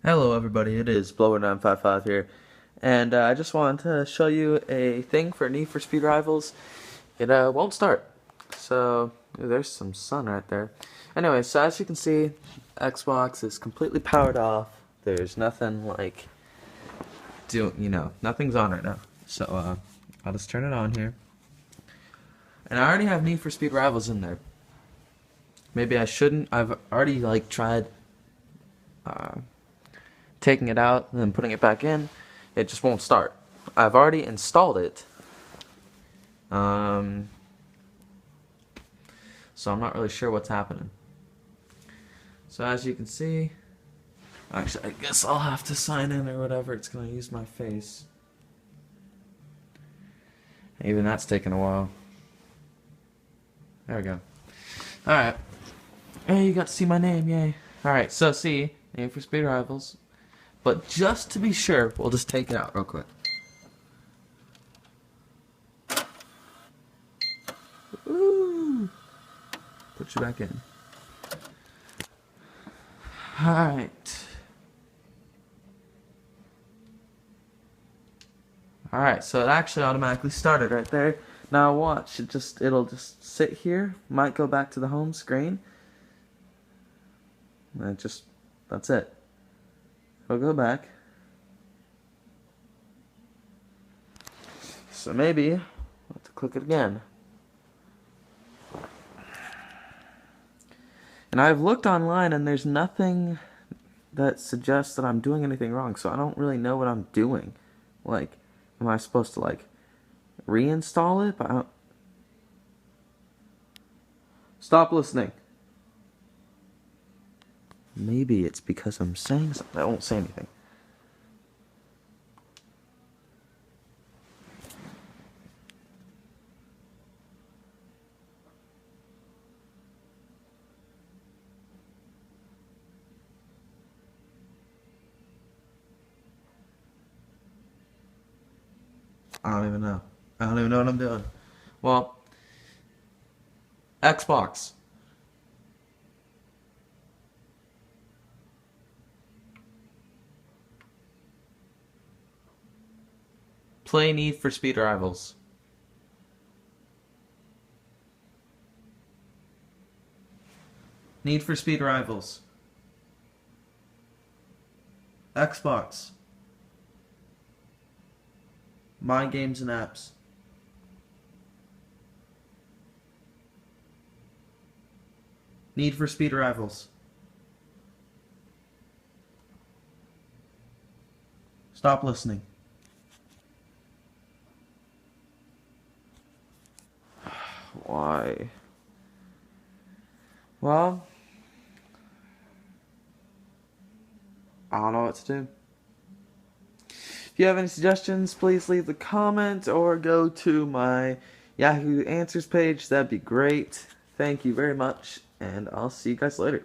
Hello everybody, it is Blower955 here, and I just wanted to show you a thing for Need for Speed Rivals. It won't start, so there's some sun right there. Anyway, so as you can see, Xbox is completely powered off. There's nothing like, nothing's on right now. So I'll just turn it on here. And I already have Need for Speed Rivals in there. Maybe I shouldn't. I've already tried taking it out and then putting it back in. It just won't start. I've already installed it, so I'm not really sure what's happening. So as you can see, actually I guess I'll have to sign in or whatever. It's gonna use my face. Even that's taking a while. There we go. Alright. Hey, you got to see my name, yay. Alright, so see, Need for Speed Rivals. But just to be sure, we'll just take it out real quick. Ooh. Put you back in. Alright. Alright, so it actually automatically started right there. Now watch, it'll just sit here, might go back to the home screen. And that's it. It'll go back. So maybe I'll have to click it again. And I've looked online and there's nothing that suggests that I'm doing anything wrong, so I don't really know what I'm doing. Like, am I supposed to reinstall it? But I don't... Stop listening. Maybe it's because I'm saying something. I won't say anything. I don't even know. I don't even know what I'm doing. Well, Xbox. Play Need for Speed Rivals. Need for Speed Rivals. Xbox. My games and apps. Need for Speed Rivals. Stop listening. Why? Well, I don't know what to do. If you have any suggestions, please leave the comment or go to my Yahoo Answers page. That'd be great. Thank you very much, and I'll see you guys later.